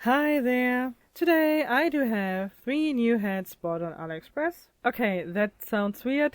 Hi there! Today I do have 3 new heads bought on Aliexpress. Okay, that sounds weird.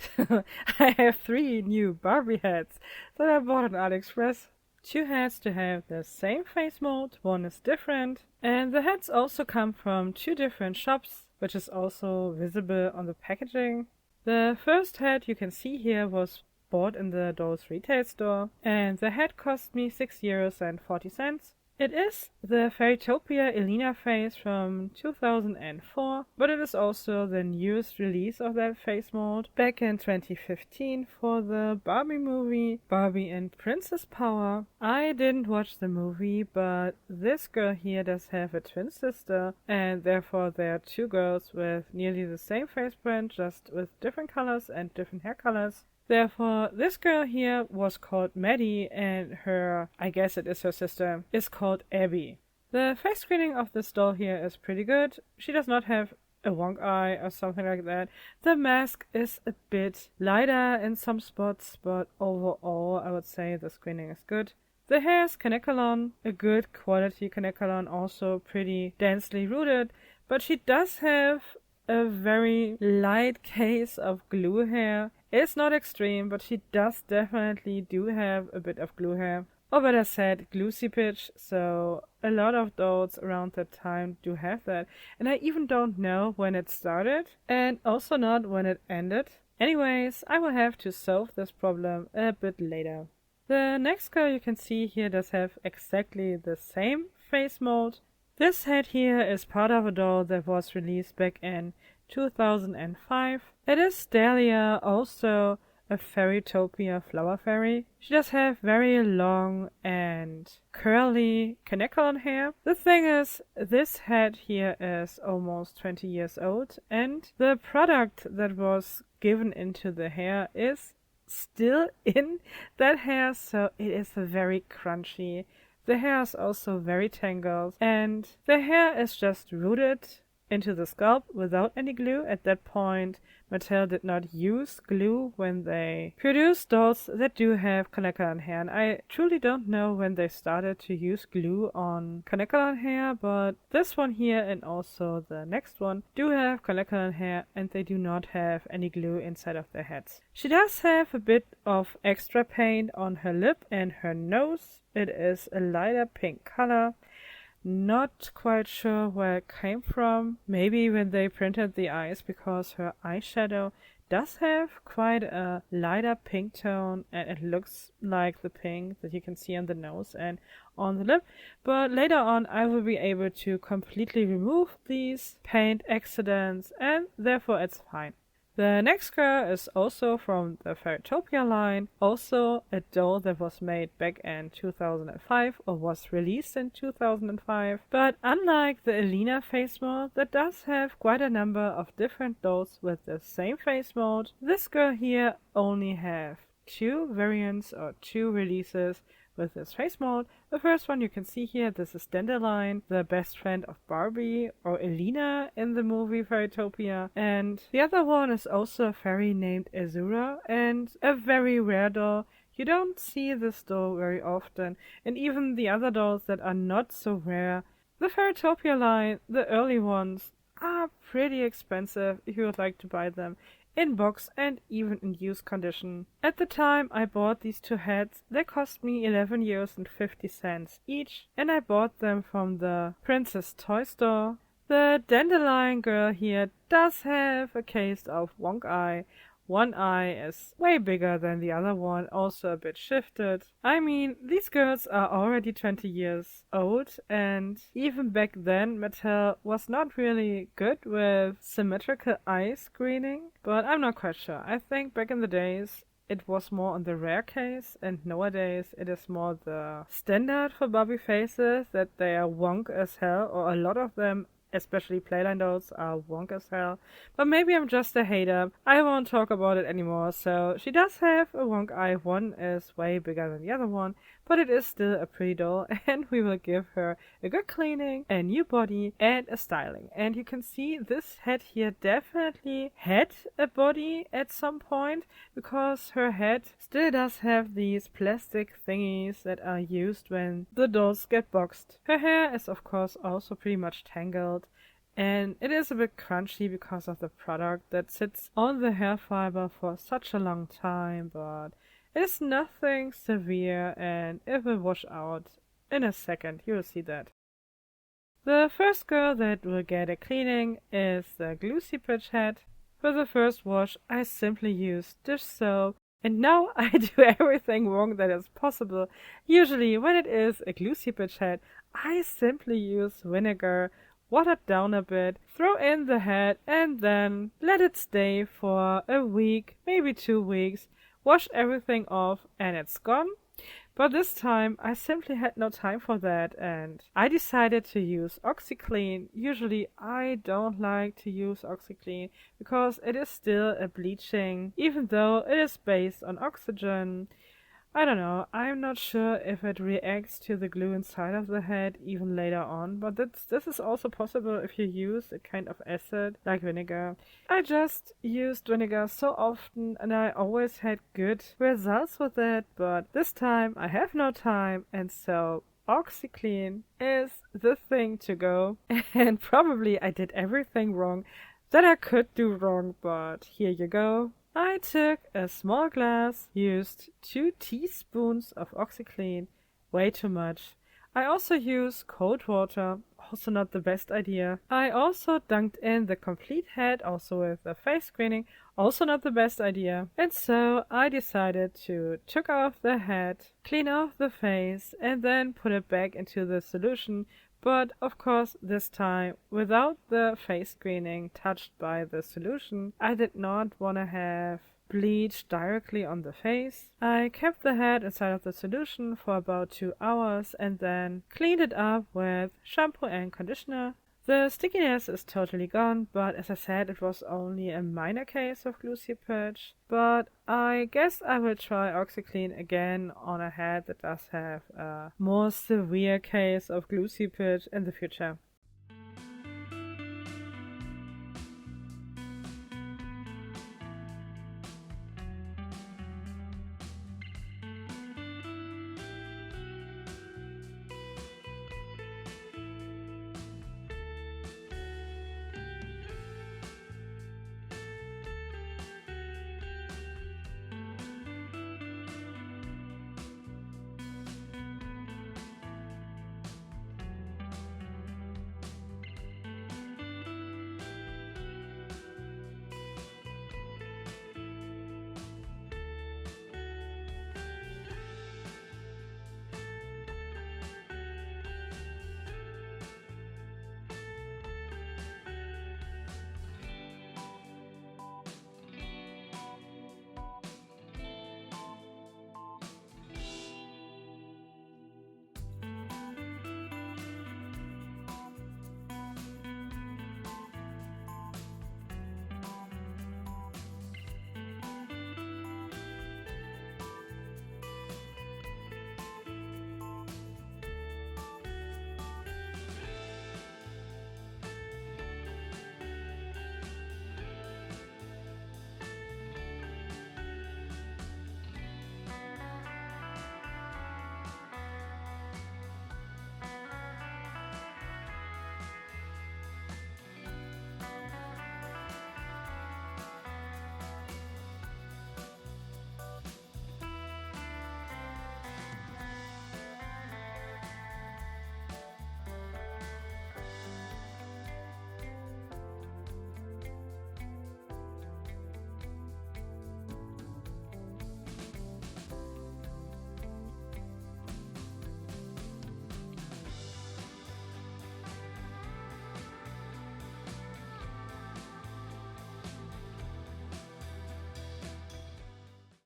I have 3 new Barbie heads that I bought on Aliexpress. 2 heads to have the same face mold, one is different. And the heads also come from 2 different shops, which is also visible on the packaging. The first head you can see here was bought in the doll's retail store, and the head cost me €6.40. It is the Fairytopia Elena face from 2004, but it is also the newest release of that face mold back in 2015 for the Barbie movie Barbie and Princess Power. I didn't watch the movie, but this girl here does have a twin sister, and therefore there are 2 girls with nearly the same face print, just with different colors and different hair colors. Therefore, this girl here was called Maddy, and her, I guess it is her sister, is called Abby. The face screening of this doll here is pretty good. She does not have a wonk eye or something like that. The mask is a bit lighter in some spots, but overall I would say the screening is good. The hair is Kanekalon, a good quality Kanekalon, also pretty densely rooted, but she does have a very light case of glue hair. It's not extreme, but she does definitely do have a bit of glue hair. Or better said, glue seepage, so a lot of dolls around that time do have that. And I even don't know when it started, and also not when it ended. Anyways, I will have to solve this problem a bit later. The next girl you can see here does have exactly the same face mold. This head here is part of a doll that was released back in 2005. It is Dahlia, also a Fairytopia Flower Fairy. She does have very long and curly Kanekalon hair. The thing is, this head here is almost 20 years old, and the product that was given into the hair is still in that hair, so it is very crunchy. The hair is also very tangled, and the hair is just rooted into the scalp without any glue. At that point, Mattel did not use glue when they produced dolls that do have Kanekalon hair. And I truly don't know when they started to use glue on Kanekalon hair, but this one here and also the next one do have Kanekalon hair, and they do not have any glue inside of their heads. She does have a bit of extra paint on her lip and her nose. It is a lighter pink color. Not quite sure where it came from. Maybe when they printed the eyes, because her eyeshadow does have quite a lighter pink tone, and it looks like the pink that you can see on the nose and on the lip. But later on I will be able to completely remove these paint accidents, and therefore it's fine. The next girl is also from the Fairytopia line, also a doll that was made back in 2005 or was released in 2005. But unlike the Elena face mold that does have quite a number of different dolls with the same face mold, this girl here only have 2 variants or 2 releases with this face mold. The first one you can see here, this is Dandelion, the best friend of Barbie or Elena in the movie Fairytopia. And the other one is also a fairy named Azura, and a very rare doll. You don't see this doll very often, and even the other dolls that are not so rare. The Fairytopia line, the early ones, are pretty expensive if you would like to buy them in box and even in used condition. At the time I bought these 2 heads, they cost me €11.50 each, and I bought them from the Princess Toy Store. The Dandelion girl here does have a case of wonk eye. One eye is way bigger than the other one, also a bit shifted. I mean, these girls are already 20 years old, and even back then Mattel was not really good with symmetrical eye screening, but I'm not quite sure. I think back in the days it was more on the rare case, and nowadays it is more the standard for Barbie faces that they are wonk as hell, or a lot of them, especially playline dolls, are wonk as hell. But maybe I'm just a hater. I won't talk about it anymore. So she does have a wonk eye. One is way bigger than the other one, but it is still a pretty doll, and we will give her a good cleaning, a new body, and a styling. And you can see this head here definitely had a body at some point, because her head still does have these plastic thingies that are used when the dolls get boxed. Her hair is of course also pretty much tangled, and it is a bit crunchy because of the product that sits on the hair fiber for such a long time, but it is nothing severe and it will wash out in a second. You will see that. The first girl that will get a cleaning is the Glossy Pitch head. For the first wash, I simply use dish soap, and now I do everything wrong that is possible. Usually, when it is a Glossy Pitch head, I simply use vinegar, water it down a bit, throw in the head, and then let it stay for a week, maybe 2 weeks. Wash everything off, and it's gone. But this time I simply had no time for that, and I decided to use OxiClean. Usually I don't like to use OxiClean because it is still a bleaching, even though it is based on oxygen. I don't know, I'm not sure if it reacts to the glue inside of the head even later on, but this is also possible if you use a kind of acid like vinegar. I just used vinegar so often and I always had good results with it, but this time I have no time, and so OxiClean is the thing to go. And probably I did everything wrong that I could do wrong, but here you go. I took a small glass, used 2 teaspoons of OxiClean, way too much. I also use cold water, also not the best idea. I also dunked in the complete head, also with a face screening, also not the best idea. And so I decided to take off the head, clean off the face, and then put it back into the solution. But of course this time without the face screening touched by the solution. I did not want to have bleach directly on the face. I kept the head inside of the solution for about 2 hours and then cleaned it up with shampoo and conditioner. The stickiness is totally gone, but as I said, it was only a minor case of Glossy Pitch. But I guess I will try OxiClean again on a head that does have a more severe case of Glossy Pitch in the future.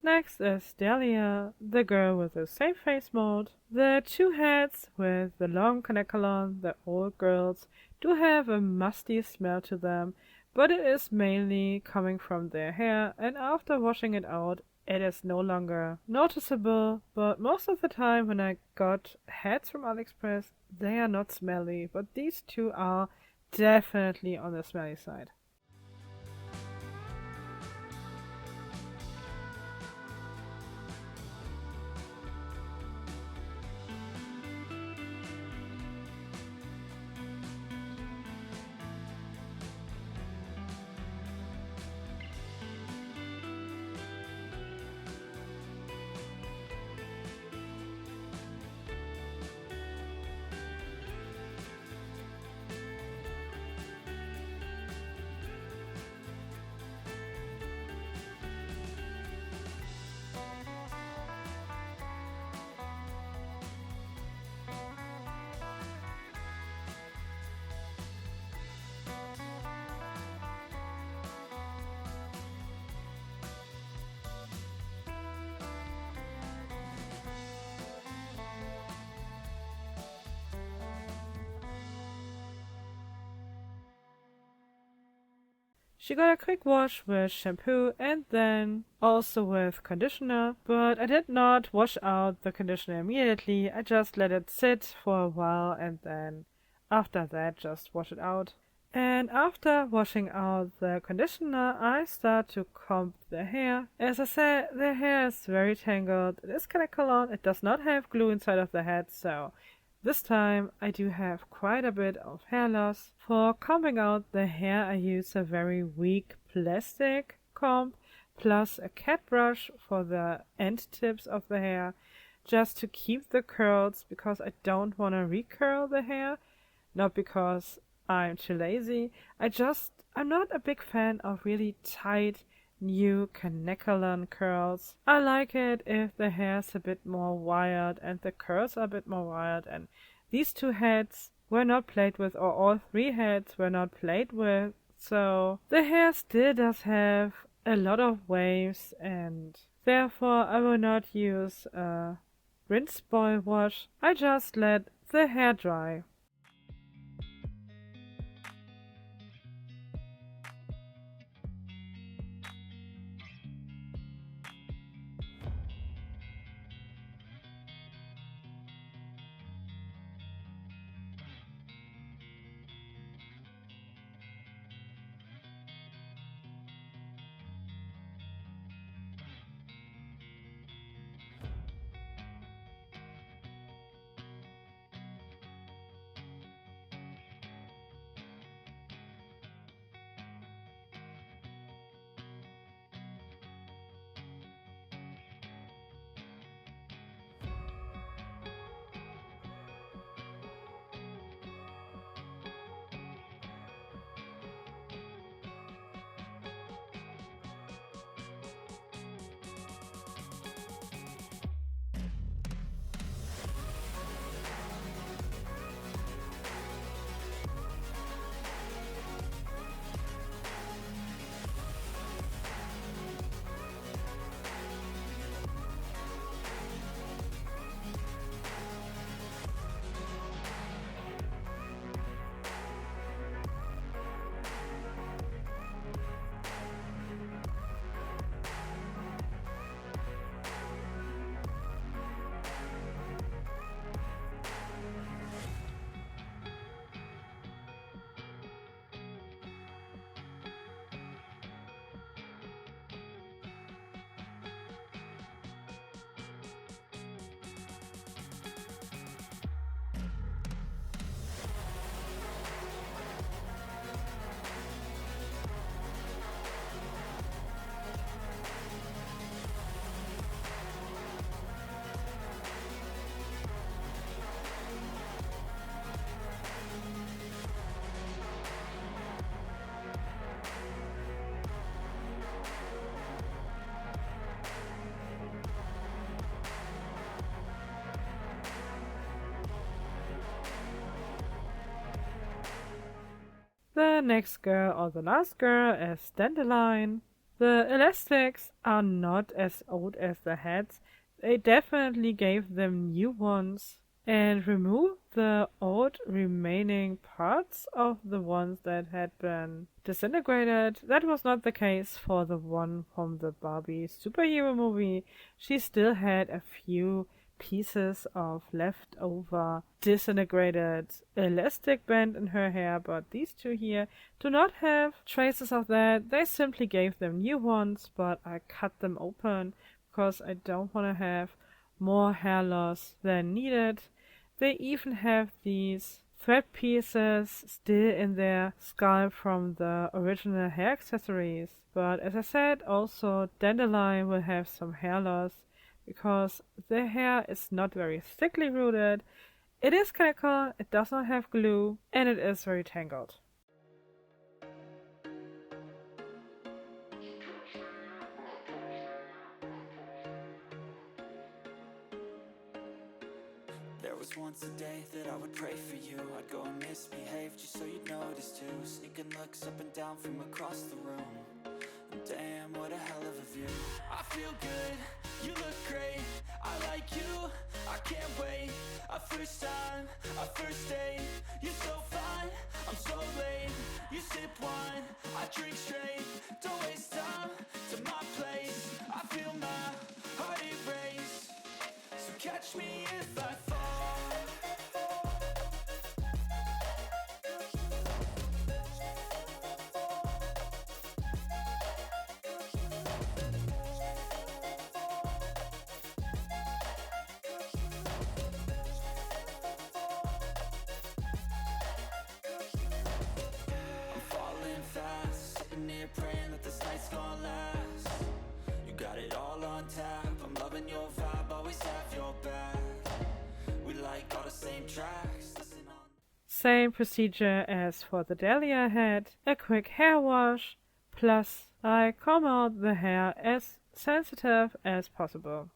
Next is Dahlia, the girl with the same face mold. The 2 heads with the long canacolon, the old girls, do have a musty smell to them, but it is mainly coming from their hair, and after washing it out, it is no longer noticeable. But most of the time when I got hats from Aliexpress, they are not smelly, but these two are definitely on the smelly side. She got a quick wash with shampoo and then also with conditioner, but I did not wash out the conditioner immediately. I just let it sit for a while and then after that just wash it out. And after washing out the conditioner, I start to comb the hair. As I said, the hair is very tangled. It is kind of cologne. It does not have glue inside of the head, so this time I do have quite a bit of hair loss. For combing out the hair, I use a very weak plastic comb plus a cat brush for the end tips of the hair, just to keep the curls because I don't want to recurl the hair, not because I'm too lazy. I'm not a big fan of really tight new Kanekalon curls. I like it if the hair's a bit more wired and the curls are a bit more wired, and these two heads were not played with, or all three heads were not played with, so the hair still does have a lot of waves, and therefore I will not use a rinse boil wash. I just let the hair dry. The next girl, or the last girl, is Dandelion. The elastics are not as old as the heads. They definitely gave them new ones and removed the old remaining parts of the ones that had been disintegrated. That was not the case for the one from the Barbie superhero movie. She still had a few pieces of leftover disintegrated elastic band in her hair, but these two here do not have traces of that. They simply gave them new ones, but I cut them open because I don't want to have more hair loss than needed. They even have these thread pieces still in their skull from the original hair accessories. But as I said, also Dandelion will have some hair loss because their hair is not very thickly rooted. It is conical, it does not have glue, and it is very tangled. There was once a day that I would pray for you. I'd go and misbehave just so you'd notice too. Sneaking looks up and down from across the room. And damn, what a hell of a view. I feel good, you look great. I like you, I can't wait. A first time, a first date. You're so fine, I'm so late. You sip wine, I drink straight. Don't waste time to my place. I feel my heart erase. So catch me if I fall. I'm falling fast, sitting here praying that this night's gonna last. You got it all on tap, I'm loving your vibe, always have your back. We like all the same tracks, listen on. Same procedure as for the Dahlia head, a quick hair wash, plus I comb out the hair as sensitive as possible.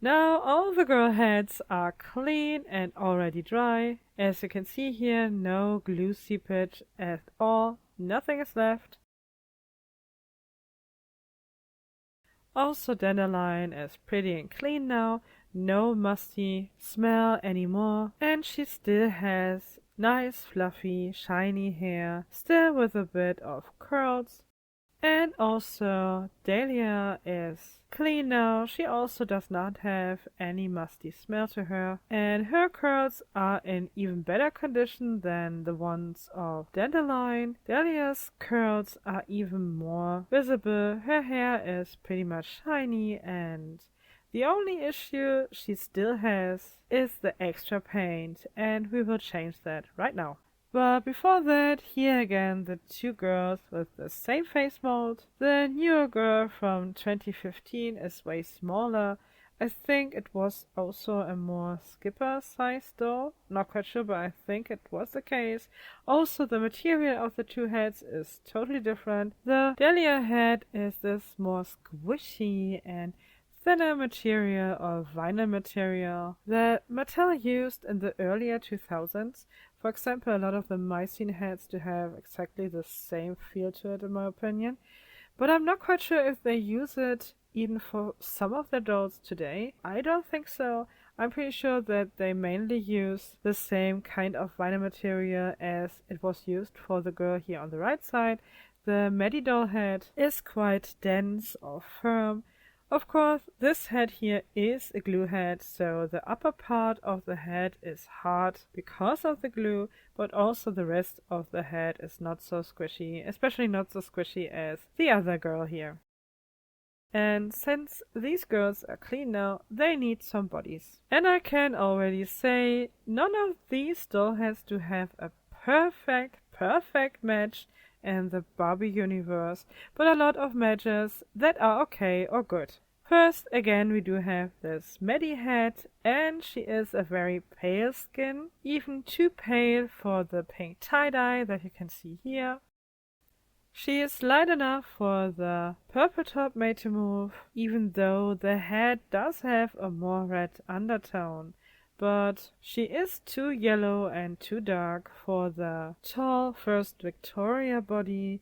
Now all the girl heads are clean and already dry. As you can see here, no glue seepage at all, nothing is left. Also Dandelion is pretty and clean now, no musty smell anymore, and she still has nice fluffy shiny hair, still with a bit of curls. And also Dahlia is clean now, she also does not have any musty smell to her, and her curls are in even better condition than the ones of Dandelion. Dahlia's curls are even more visible, her hair is pretty much shiny, and the only issue she still has is the extra paint, and we will change that right now. But before that, here again the two girls with the same face mold. The newer girl from 2015 is way smaller. I think it was also a more skipper size doll. Not quite sure, but I think it was the case. Also, the material of the two heads is totally different. The Dahlia head is this more squishy and thinner material or vinyl material that Mattel used in the earlier 2000s. For example, a lot of the Mycene heads to have exactly the same feel to it in my opinion. But I'm not quite sure if they use it even for some of their dolls today. I don't think so. I'm pretty sure that they mainly use the same kind of vinyl material as it was used for the girl here on the right side. The Maddy doll head is quite dense or firm. Of course, this head here is a glue head, so the upper part of the head is hard because of the glue, but also the rest of the head is not so squishy, especially not so squishy as the other girl here. And since these girls are clean now, they need some bodies. And I can already say, none of these doll heads do have a perfect match in the Barbie universe, but a lot of matches that are okay or good. First, again, we do have this Maddy head, and she is a very pale skin, even too pale for the pink tie-dye that you can see here. She is light enough for the purple top made to move, even though the head does have a more red undertone. But she is too yellow and too dark for the tall First Victoria body,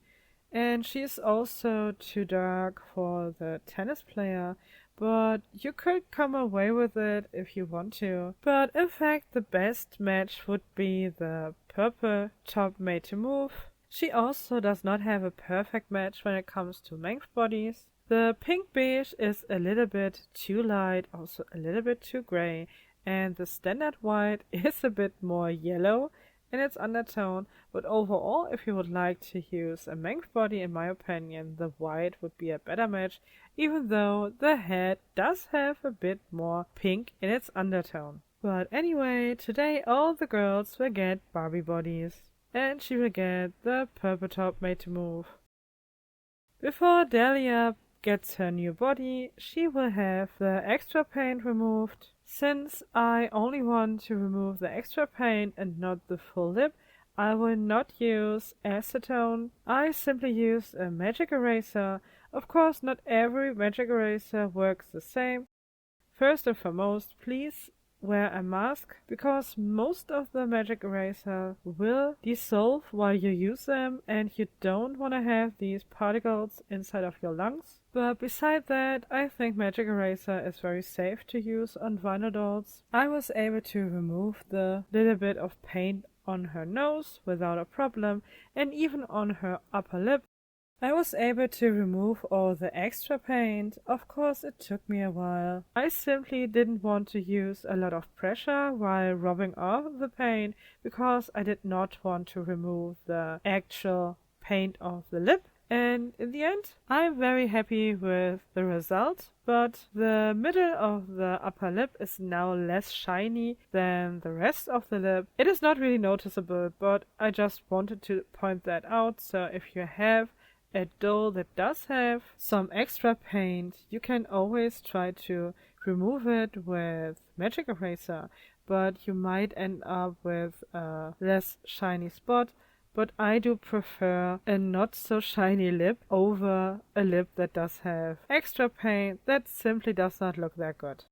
and she is also too dark for the tennis player, but you could come away with it if you want to. But in fact, the best match would be the purple top made to move. She also does not have a perfect match when it comes to length bodies. The pink beige is a little bit too light, also a little bit too gray, and the standard white is a bit more yellow in its undertone, but overall, if you would like to use a length body, in my opinion, the white would be a better match, even though the head does have a bit more pink in its undertone. But anyway, today all the girls will get Barbie bodies, and she will get the purple top made to move. Before Dahlia gets her new body, she will have the extra paint removed. Since I only want to remove the extra paint and not the full lip, I will not use acetone. I simply use a magic eraser. Of course, not every magic eraser works the same. First and foremost, please wear a mask, because most of the magic eraser will dissolve while you use them, and you don't want to have these particles inside of your lungs. But beside that, I think magic eraser is very safe to use on vinyl dolls. I was able to remove the little bit of paint on her nose without a problem, and even on her upper lip. I was able to remove all the extra paint. Of course, it took me a while. I simply didn't want to use a lot of pressure while rubbing off the paint, because I did not want to remove the actual paint of the lip. And in the end, I'm very happy with the result, but the middle of the upper lip is now less shiny than the rest of the lip. It is not really noticeable, but I just wanted to point that out, so if you have a doll that does have some extra paint, you can always try to remove it with magic eraser, but you might end up with a less shiny spot. But I do prefer a not so shiny lip over a lip that does have extra paint that simply does not look that good.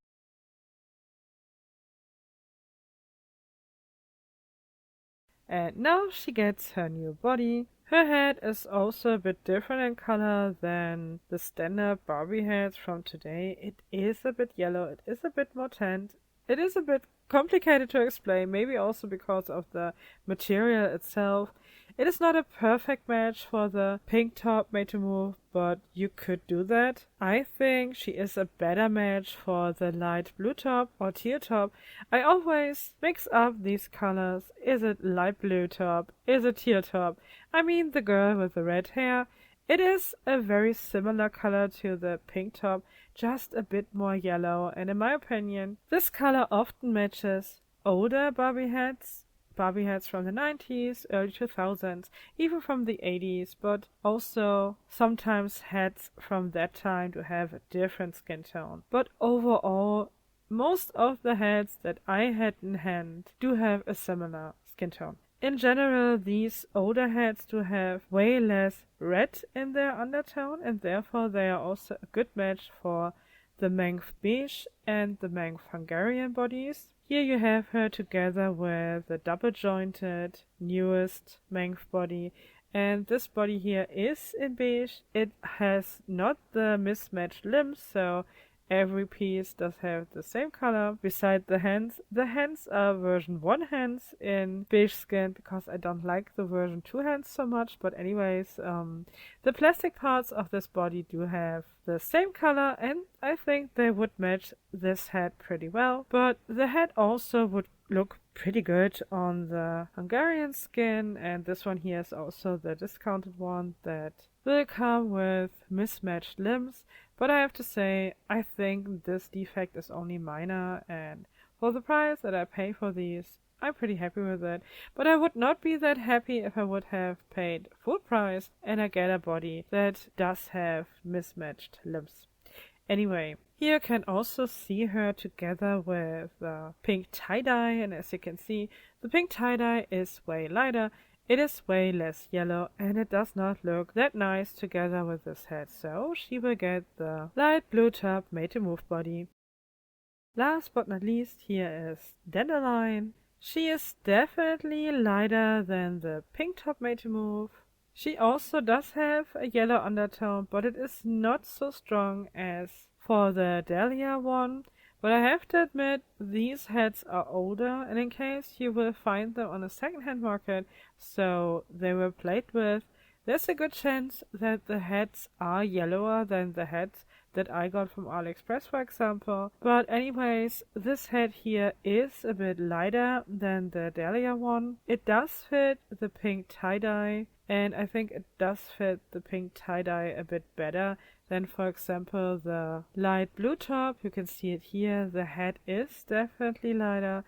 And now she gets her new body. Her head is also a bit different in color than the standard Barbie heads from today. It is a bit yellow, it is a bit more tanned. It is a bit complicated to explain, maybe also because of the material itself. It is not a perfect match for the pink top made to move, but you could do that. I think she is a better match for the light blue top or teal top. I always mix up these colors. Is it light blue top? Is it teal top? I mean the girl with the red hair. It is a very similar color to the pink top, just a bit more yellow, and in my opinion, this color often matches older Barbie heads from the 90s, early 2000s, even from the 80s, but also sometimes heads from that time to have a different skin tone. But overall, most of the heads that I had in hand do have a similar skin tone. In general, these older heads do have way less red in their undertone, and therefore they are also a good match for the Mauve Beige and the Mauve Hungarian bodies. Here you have her together with the double-jointed, newest Mauve body, and this body here is in beige. It has not the mismatched limbs, so every piece does have the same color. Beside the hands are version 1 hands in beige skin because I don't like the version 2 hands so much. But anyways, the plastic parts of this body do have the same color, and I think they would match this head pretty well. But the head also would look pretty good on the Hungarian skin, and this one here is also the discounted one that will come with mismatched limbs. But I have to say, I think this defect is only minor, and for the price that I pay for these, I'm pretty happy with it. But I would not be that happy if I would have paid full price and I get a body that does have mismatched limbs. Anyway, here you can also see her together with the pink tie-dye, and as you can see, the pink tie-dye is way lighter. It is way less yellow, and it does not look that nice together with this head, so she will get the light blue top made to move body. Last but not least, here is Dandelion. She is definitely lighter than the pink top made to move. She also does have a yellow undertone, but it is not so strong as for the Dahlia one. But I have to admit, these heads are older, and in case you will find them on the second-hand market, so they were played with, there's a good chance that the heads are yellower than the heads that I got from Aliexpress, for example. But anyways, this head here is a bit lighter than the Dahlia one. It does fit the pink tie-dye, and I think it does fit the pink tie-dye a bit better than, for example, the light blue top. You can see it here. The head is definitely lighter,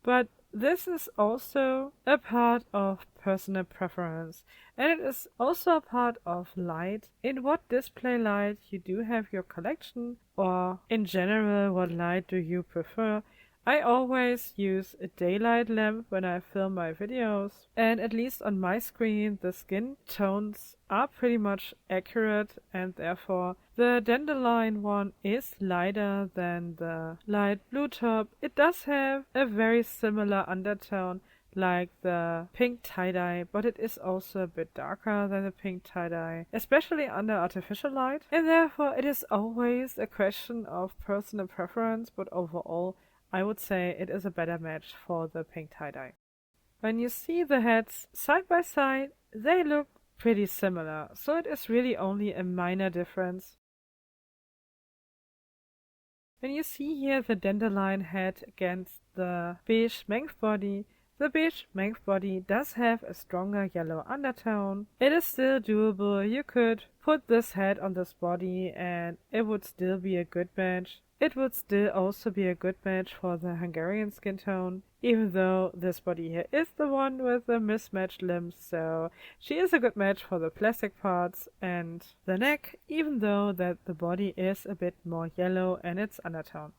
but this is also a part of personal preference, and it is also a part of light. In what display light you do have your collection, or in general, what light do you prefer? I always use a daylight lamp when I film my videos, and at least on my screen the skin tones are pretty much accurate, and therefore the Dandelion one is lighter than the light blue top. It does have a very similar undertone like the pink tie-dye, but it is also a bit darker than the pink tie-dye, especially under artificial light, and therefore it is always a question of personal preference, but overall I would say it is a better match for the pink tie-dye. When you see the heads side by side, they look pretty similar, so it is really only a minor difference. When you see here the Dandelion head against the beige Mauve body, the beige Mauve body does have a stronger yellow undertone. It is still doable. You could put this head on this body and it would still be a good match. It would still also be a good match for the Hungarian skin tone, even though this body here is the one with the mismatched limbs, so she is a good match for the plastic parts and the neck, even though that the body is a bit more yellow in its undertone.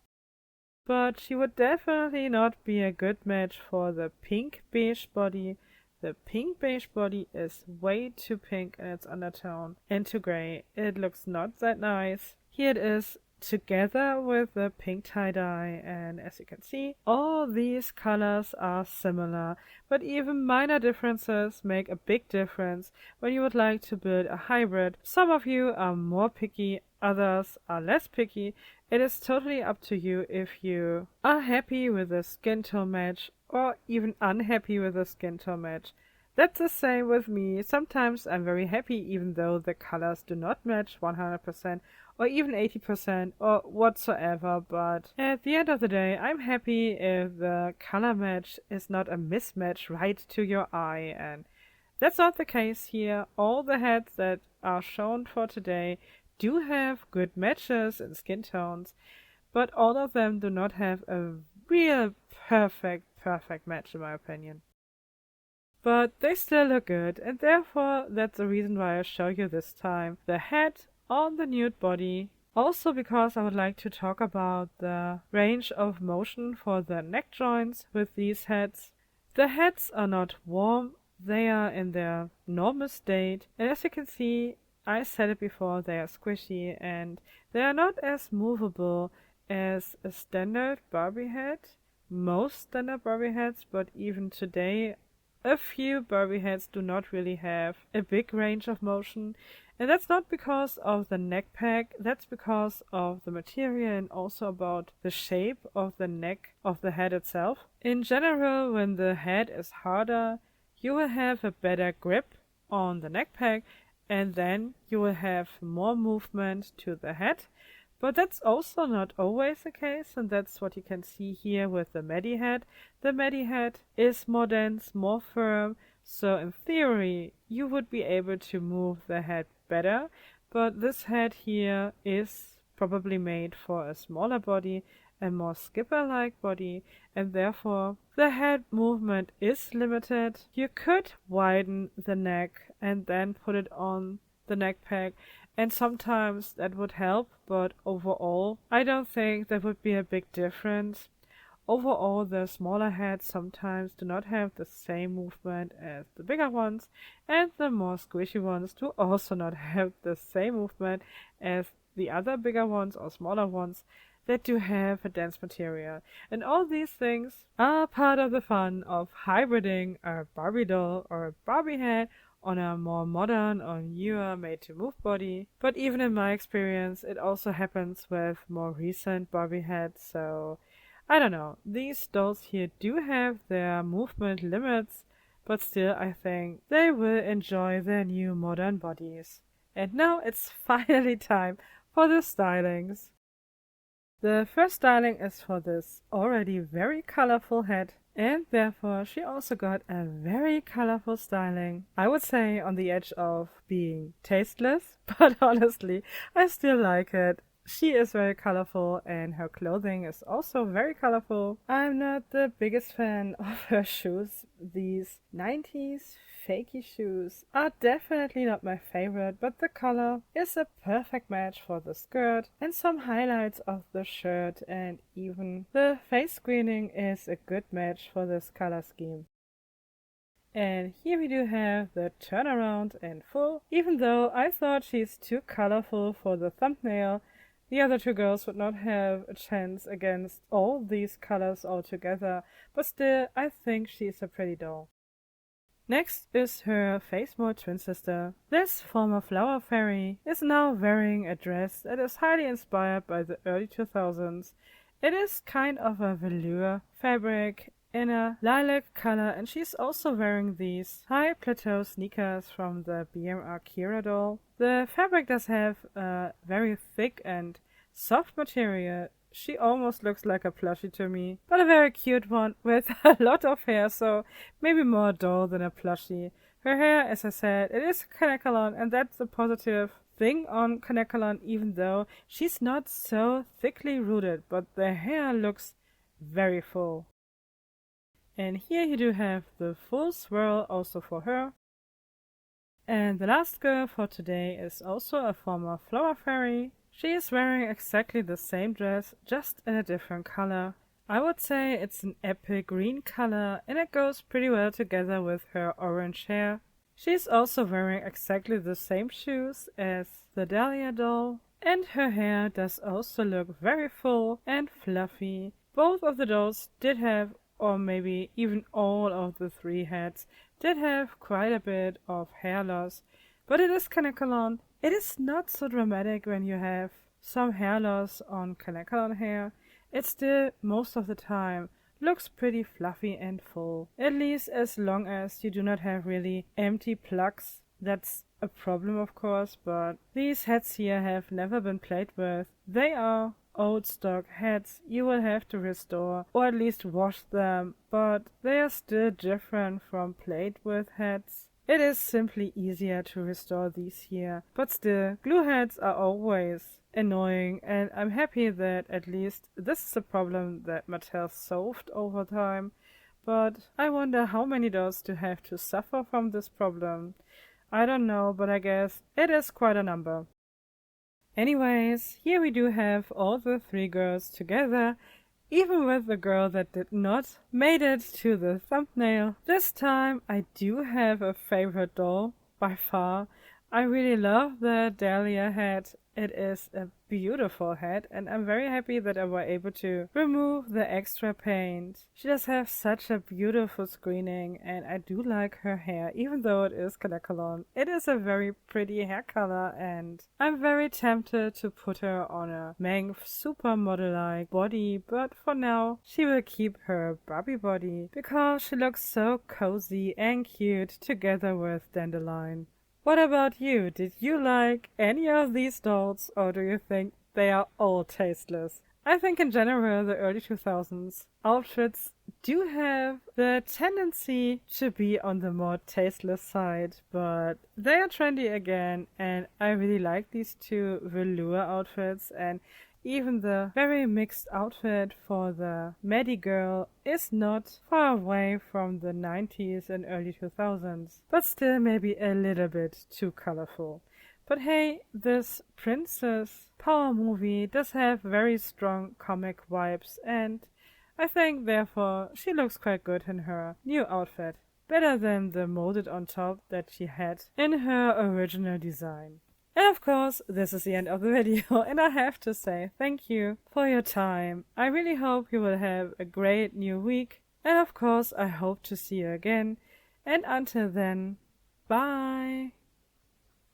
But she would definitely not be a good match for the pink beige body. The pink beige body is way too pink in its undertone and too grey. It looks not that nice. Here it is together with the pink tie-dye, and as you can see, all these colors are similar, but even minor differences make a big difference when you would like to build a hybrid. Some of you are more picky, others are less picky. It is totally up to you if you are happy with the skin tone match or even unhappy with the skin tone match. That's the same with me. Sometimes I'm very happy even though the colors do not match 100% or even 80% or whatsoever, but at the end of the day I'm happy if the color match is not a mismatch right to your eye, and that's not the case here. All the heads that are shown for today do have good matches in skin tones, but all of them do not have a real perfect match in my opinion. But they still look good, and therefore that's the reason why I show you this time the head on the nude body. Also because I would like to talk about the range of motion for the neck joints with these heads. The heads are not warm, they are in their normal state, and as you can see, I said it before, they are squishy and they are not as movable as a standard Barbie head. Most standard Barbie heads, but even today a few Barbie heads do not really have a big range of motion, and that's not because of the neck pack, that's because of the material and also about the shape of the neck of the head itself. In general, when the head is harder, you will have a better grip on the neck pack, and then you will have more movement to the head. But that's also not always the case, and that's what you can see here with the Maddy head. The Maddy head is more dense, more firm, so in theory you would be able to move the head better, but this head here is probably made for a smaller body, a more skipper-like body, and therefore the head movement is limited. You could widen the neck and then put it on the neck pack, and sometimes that would help, but overall I don't think there would be a big difference. Overall, the smaller heads sometimes do not have the same movement as the bigger ones, and the more squishy ones do also not have the same movement as the other bigger ones or smaller ones that do have a dense material. And all these things are part of the fun of hybriding a Barbie doll or a Barbie head on a more modern or newer made-to-move body. But even in my experience, it also happens with more recent Barbie heads, so I don't know. These dolls here do have their movement limits, but still I think they will enjoy their new modern bodies. And now it's finally time for the stylings. The first styling is for this already very colorful head, and therefore she also got a very colorful styling. I would say on the edge of being tasteless, but honestly, I still like it. She is very colorful and her clothing is also very colorful. I'm not the biggest fan of her shoes. These 90s fakey shoes are definitely not my favorite, but the color is a perfect match for the skirt and some highlights of the shirt, and even the face screening is a good match for this color scheme. And here we do have the turnaround in full. Even though I thought she's too colorful for the thumbnail, the other two girls would not have a chance against all these colors altogether, but still I think she's a pretty doll. Next is her face mold twin sister. This former Flower Fairy is now wearing a dress that is highly inspired by the early 2000s. It is kind of a velour fabric in a lilac color, and she's also wearing these high plateau sneakers from the BMR Kira doll. The fabric does have a very thick and soft material. She almost looks like a plushie to me, but a very cute one with a lot of hair, so maybe more doll than a plushie. Her hair, as I said, it is Kanekalon, and that's a positive thing on Kanekalon, even though she's not so thickly rooted, but the hair looks very full. And here you do have the full swirl also for her. And the last girl for today is also a former Flower Fairy. She is wearing exactly the same dress, just in a different color. I would say it's an epic green color, and it goes pretty well together with her orange hair. She's also wearing exactly the same shoes as the Dahlia doll. And her hair does also look very full and fluffy. Both of the dolls did have, or maybe even all of the three heads, did have quite a bit of hair loss. But it is Kanekalon. It is not so dramatic when you have some hair loss on Kanekalon hair. It still, most of the time, looks pretty fluffy and full. At least as long as you do not have really empty plugs. That's a problem, of course, but these heads here have never been played with. They are old stock heads. You will have to restore or at least wash them, but they are still different from played with heads. It is simply easier to restore these here, but still, glue heads are always annoying, and I'm happy that at least this is a problem that Mattel solved over time, but I wonder how many dolls do have to suffer from this problem. I don't know, but I guess it is quite a number. Anyways, here we do have all the three girls together, even with the girl that did not made it to the thumbnail. This time I do have a favorite doll, by far. I really love the Dahlia head. It is a beautiful head, and I'm very happy that I was able to remove the extra paint. She does have such a beautiful screening, and I do like her hair, even though it is Kanekalon. It is a very pretty hair color, and I'm very tempted to put her on a Manx supermodel-like body, but for now, she will keep her Barbie body, because she looks so cozy and cute together with Dandelion. What about you? Did you like any of these dolls, or do you think they are all tasteless? I think in general the early 2000s outfits do have the tendency to be on the more tasteless side, but they are trendy again, and I really like these two velour outfits, and even the very mixed outfit for the Maddy girl is not far away from the 90s and early 2000s, but still maybe a little bit too colorful. But hey, this princess power movie does have very strong comic vibes, and I think therefore she looks quite good in her new outfit. Better than the molded on top that she had in her original design. And of course, this is the end of the video, and I have to say thank you for your time. I really hope you will have a great new week, and of course I hope to see you again, and until then, bye!